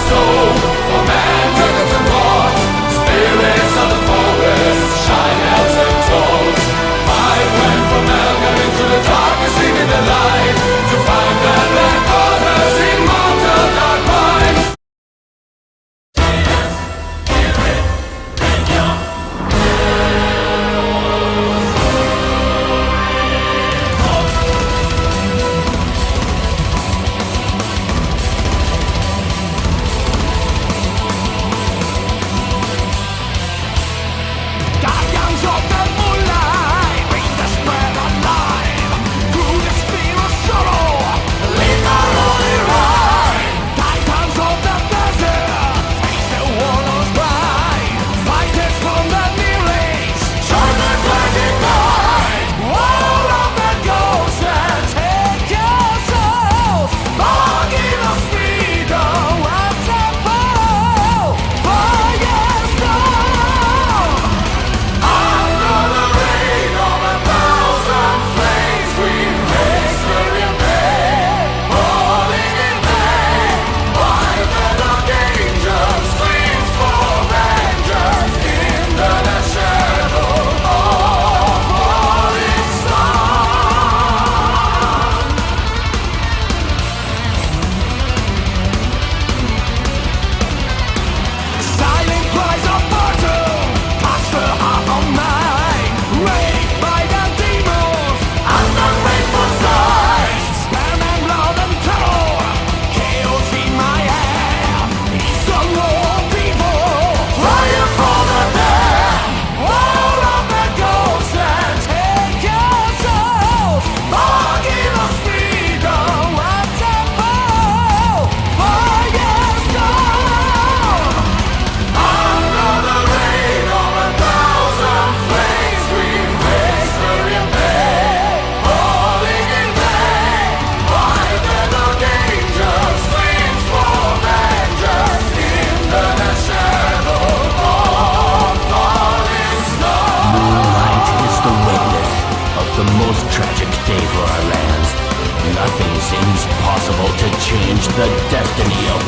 soul for man, dragons and dwarves, spirits of the forest, shine elves and trolls. Five went from Melgar into the darkness, leaving the light to find that their daughters immortal dark minds. Guardians of the moonlight, bring the spread alive. Through the sphere of sorrow, lead our holy ride. Titans of the desert, face the warlords bright. Fighters from the Near East, join the dragon night. All of the ghosts and take your souls, bargain of freedom, what's up for? Firestorm! Under the rain of a thousand flames, we face brilliant pain, falling in vain. Why the dark angel screams for vengeance in the shadow of falling sun? Silent cries of battle touch the heart of night, raped by the demons and the rainbow sighs. Sperm and blood and terror, chaos in my air. It's a war of people crying for the dead. All of the ghosts and take your souls, bargain of freedom, what's up for? Firestorm! Under the rain of a thousand flames, we face brilliant pain, falling in vain. Why the dark angel screams for vengeance in the shadow of falling snow? Moonlight is the witness of the most tragic day for our lands. Nothing seems possible to change the destiny of